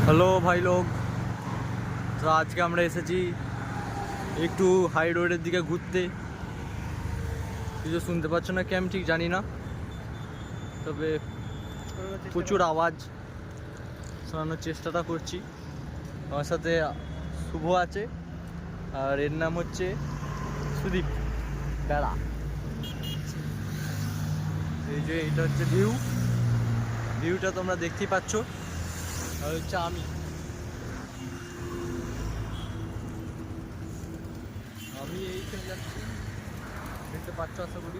Hello ভাই লোক, তো আজকে আমরা এসেছি একটু হাই রোডের দিকে ঘুরতে। কিছু শুনতে পাচ্ছ না কি আমি ঠিক জানি না, তবে প্রচুর আওয়াজ শোনানোর চেষ্টাটা করছি। আমার সাথে শুভ আছে, আর এর নাম হচ্ছে সুদীপ বেড়া। এই যে এটা হচ্ছে ভিউটা তোমরা দেখতেই পাচ্ছ। আর হচ্ছে আমি এইখানে যাচ্ছি, দেখতে পাচ্ছ আশা করি।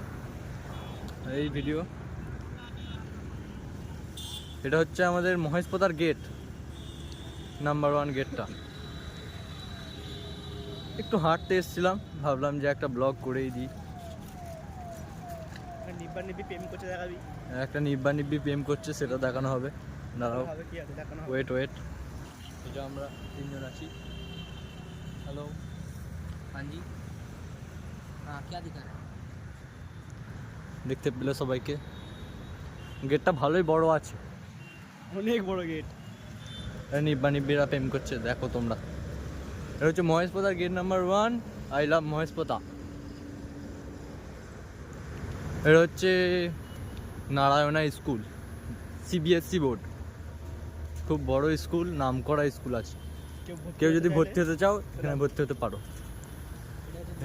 এই ভিডিও এটা হচ্ছে আমাদের মহেশপতার গেট, নাম্বার 1 গেটটা। একটু হাঁটতে এসেছিলাম, ভাবলাম যে একটা ব্লগ করেই দিই। একটা নিব্বা নিব্বি প্রেম করছে, সেটা দেখানো হবে। দাঁড়াও, ওয়েট এটা আমরা 3 জন আছি। হ্যালো, हाँ जी, हाँ क्या दिखा रहा है? দেখতে পেলে সবাইকে। গেটটা ভালোই বড় আছে, অনেক বড় গেট। নিব্বা নিব্বিরা প্রেম করছে, দেখো তোমরা। এটা হচ্ছে মহেশপতার gate number 1। I love Maheshpota. এটা হচ্ছে নারায়ণা স্কুল, সিবিএসসি বোর্ড। খুব বড় স্কুল, নাম করা স্কুল আছে। কেউ যদি ভর্তি হতে চাও এখানে ভর্তি হতে পারো।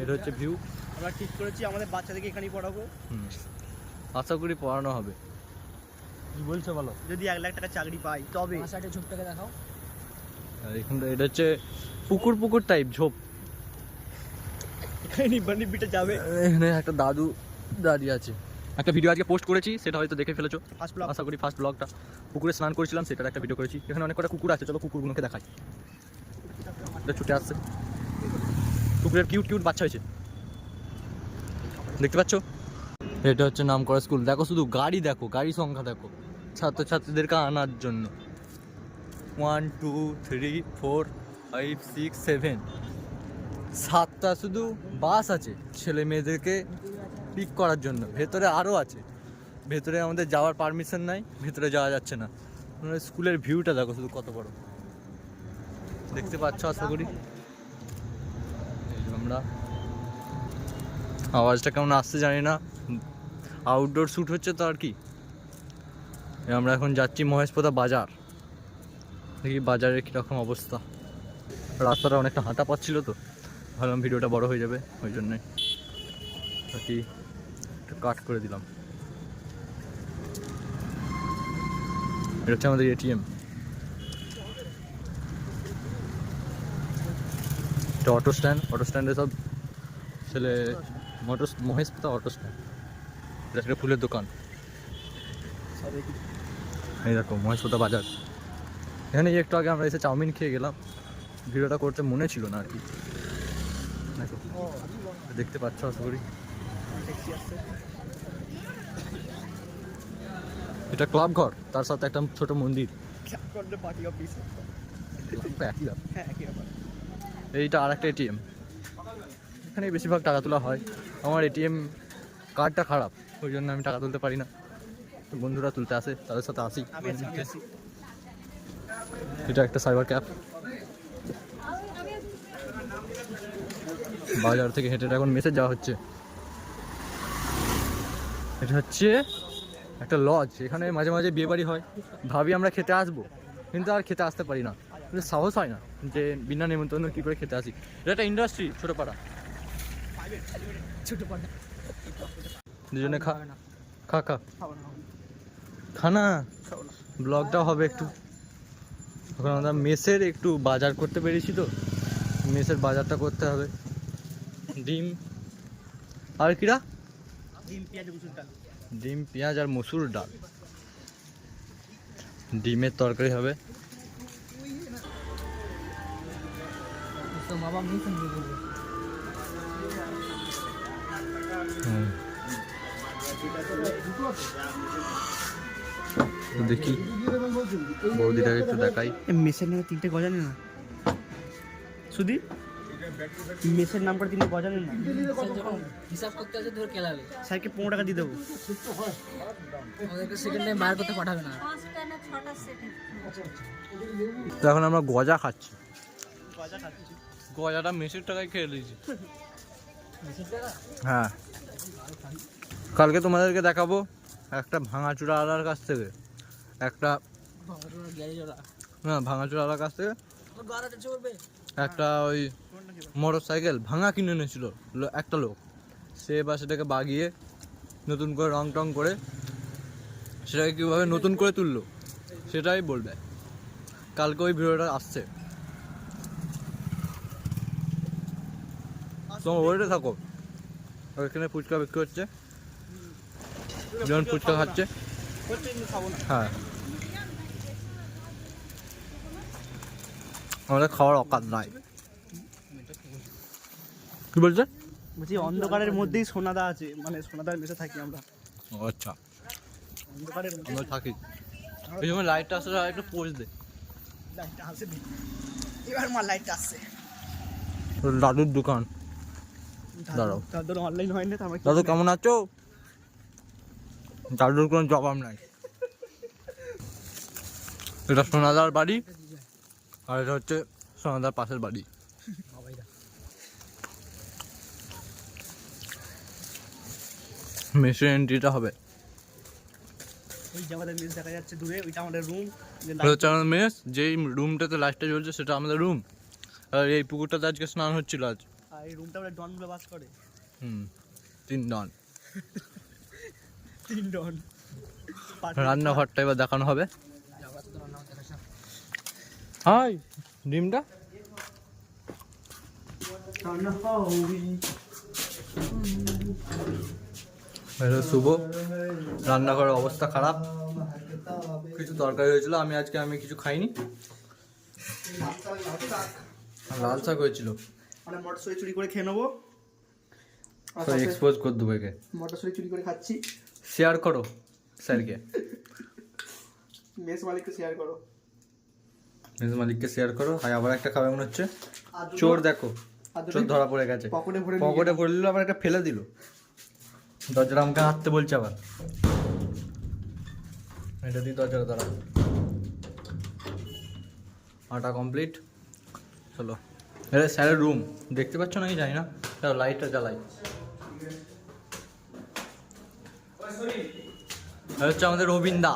এটা হচ্ছে ভিউ। আমরা ঠিক করেছি আমাদের বাচ্চাদেরকে এখানেই পড়াবো। আশা করি পড়ানো হবে। কি বলছো বলো? যদি 1 লাখ টাকা চাকরি পাই তবে। সাইডে ঝোপটাকে দেখাও। আর এখানটা এটা হচ্ছে পুকুর টাইপ ঝোপ। এখানে নিব্বিটা যাবে। এখানে একটা দাদু দাঁড়িয়ে আছে। একটা ভিডিও আজকে পোস্ট করেছি, সেটা হয়তো দেখে ফেলেছো। আশা করি ফার্স্ট ব্লগটা। পুকুরে স্নান করেছিলাম, সেটার একটা ভিডিও করেছি। এখানে অনেক কটা কুকুর আছে, চলো কুকুরগুলোকে দেখাই। এটা ছুটে আসছে, কুকুরের কিউট বাচ্চা হয়েছে, দেখতে পাচ্ছ। এটা হচ্ছে নাম করা স্কুল। দেখো শুধু গাড়ি, দেখো গাড়ি সংখ্যা দেখো ছাত্রছাত্রীদেরকে আনার জন্য। 1 2 3 4 5 6 7 7টা শুধু বাস আছে ছেলে মেয়েদেরকে পিক করার জন্য। ভেতরে আরও আছে, ভেতরে আমাদের যাওয়ার পারমিশন নাই, ভেতরে যাওয়া যাচ্ছে না। স্কুলের ভিউটা দেখো শুধু কত বড়, দেখতে পাচ্ছ আশা করি। আমরা আওয়াজটা কেমন আসছে জানি না, আউটডোর শ্যুট হচ্ছে তো আর কি। আমরা এখন যাচ্ছি মহেশপতা বাজার। দেখি বাজারের কীরকম অবস্থা। রাস্তাটা অনেকটা হাঁটা পাচ্ছিল তো, ভাবলাম ভিডিওটা বড় হয়ে যাবে, ওই জন্যে আর কি একটু কাট করে দিলাম। এটা হচ্ছে আমাদের এটিএম। এটা অটো স্ট্যান্ডে সব ছেলে মহেশপতা অটো স্ট্যান্ড। এটা একটা ফুলের দোকান। এই দেখো মহেশপতা বাজার। এখানে একটু আগে আমরা এসে চাউমিন খেয়ে গেলাম, ভিডিওটা করতে মনে ছিল না আর কি। দেখতে পাচ্ছ আশা করি। এটা ক্লাব ঘর, তার সাথে একটা ছোট মন্দির। এইটা আর একটা এটিএম। এখানে বেশিরভাগ টাকা তোলা হয়। আমার এটিএম কার্ডটা খারাপ, ওই জন্য আমি টাকা তুলতে পারি না। বন্ধুরা তুলতে আসে, তাদের সাথে আসি। এটা একটা সাইবার ক্যাফ। বাজার থেকে হেঁটে এখন মেসেজ যাওয়া হচ্ছে। এটা হচ্ছে একটা লজ, এখানে মাঝে মাঝে বিয়ে বাড়ি হয়। ভাবি আমরা খেতে আসবো, কিন্তু আর খেতে আসতে পারি না, কিন্তু সাহস হয় না যে বিনা নিমন্ত্রণ কী করে খেতে আসি। এটা একটা ইন্ডাস্ট্রি, ছোটোপাড়া। দুজনে খানা ব্লগটাও হবে একটু। এখন আমরা মেসের একটু বাজার করতে পেরেছি, তো মেসের বাজারটা করতে হবে। ডিম আর কিরা, ডিম পেঁয়াজ আর মসুর ডাল। ডিমের তরকারি হবে। দেখি বৌদিটাকে একটু দেখাই। মেসের নিয়ে 3টে গজা নে না সুদীপ। মেসের নাম্বার তিনি বজানেন না। স্যার যখন হিসাব করতে আছে ধর খেলাবে, স্যারকে 15 টাকা দিয়ে দেবো। আমাদেরকে সেকেন্ড টাইম বার করতে পাঠাবে না। তো এখন আমরা গজা খাচ্ছি। গজা খাচ্ছি। গজাটা মেসের টাকায় খেয়ে নিয়েছি। মেসের টাকা? হ্যাঁ, কালকে তোমাদেরকে দেখাবো একটা ভাঙাচুরাওয়ালার কাছ থেকে একটা গ্যারেজ ওরা ভাঙাচুরাওয়ালার কাছ থেকে গাড়াতে চড়বে। একটা ওই মোটর সাইকেল ভাঙা কিনে এনেছিল একটা লোক। সে এবার সেটাকে বাগিয়ে নতুন করে রং টং করে সেটাকে কীভাবে নতুন করে তুললো সেটাই বলবে। কালকে ওই ভিডিওটা আসছে, তোমার ওইটা থাকো। ওইখানে ফুচকা বিক্রি হচ্ছে, যেমন ফুচকা খাচ্ছে। হ্যাঁ, আমাদের খাওয়ার অকাত নাই। কি বলছে? বলছি অন্ধকারের মধ্যেই সোনাদা আছে, মানে সোনাদার মেসে থাকি আমরা। ও আচ্ছা, অন্ধকারের মধ্যে আমরা থাকি। এই সময় লাইটটা আসলে একটু পোজ দে। লাইটটা আসে, এবার মার লাইটটা আসছে। দাদুর দোকান। দাঁড়াও। তাদের অনলাইন হয় না তো আমরা দাদু কেমন আছো? দাদুর কোনো জবাব নাই। এটা সোনাদার বাড়ি আর এটা হচ্ছে সোনাদার পাশের বাড়ি। মেসের এন্ট্রিটা হবে। ওই যে আমাদের মেস দেখা যাচ্ছে দূরে, ওইটা আমাদের রুম। এটা হচ্ছে আমাদের মেস, যেই রুমটাতে লাইটটা জ্বলছে সেটা আমাদের রুম। আর এই পুকুরটাতে আজকে স্নান হচ্ছিল আজ। আর এই রুমটা আমরা ডনগুলো বাস করে। 3 ডন। 3 ডন। রান্নাঘরটা এবার দেখানো হবে। হাই, ডিমটা শুভ। রান্নাঘরের অবস্থা খারাপ, কিছু তরকারি হয়েছিল। আমি কিছু খাইনি। লাল শাক হয়েছিল, মানে মটরশুঁটি চুরি করে খেয়ে নেবো। তো এক্সপোজ করে দেবো একে। মটরশুঁটি চুরি করে খাচ্ছি। শেয়ার করো স্যারকে, মেস মালিককে শেয়ার করো। মেস মালিককে শেয়ার করো। হাই, আবার একটা খাবে মনে হচ্ছে। চোর দেখো, চোর ধরা পড়ে গেছে। পকেটে ভরে দিল, আবার একটা ফেলে দিল। দরজাটা আমাকে হাঁটতে বলছে আবার। এটা দিয়ে দরজাটা দাঁড়া। আটা কমপ্লিট। চলো, এটা স্যারের রুম, দেখতে পাচ্ছ নাকি জানি না। লাইটটা জ্বালাই। এটা হচ্ছে আমাদের রবীন্দা,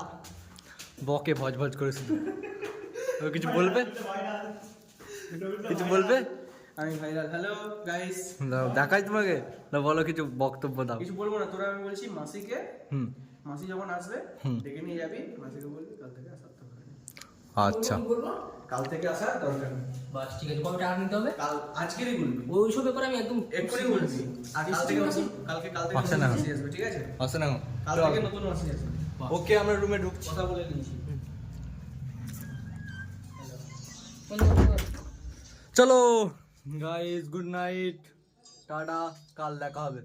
বকে ভজ ভজ করে শুধু। কিছু বলবে? কিছু বলবে? আমি ভাইরাল। হ্যালো গাইস, দেখাই তোমাকে না, বলো কিছু বক্তব্য দাও। কিছু বলবো না, তোরা আমি বলছি মাসিকে। হুম, মাসি যখন আসবে হুম। ডেকে নিয়ে যাবি। মাসিকে বলবি কাল থেকে আসার দরকার নেই। আচ্ছা, কাল থেকে আসার দরকার নেই। বাস ঠিক আছে, কবে টাকা নিতে হবে? কাল আজকেরই বলবি, ওইসব ব্যাপারে আমি একদম এক্ষুনি বলবি। আর কাল থেকে কাল থেকে আসে না। নতুন মাসি আসবে, ঠিক আছে? আসে না। কাল থেকে নতুন মাসি আসবে। ওকে, আমরা রুমে ঢুকছি। কথা বলে নিয়েছি। চলো গাইস, গুড নাইট, টাটা, কাল দেখা হবে।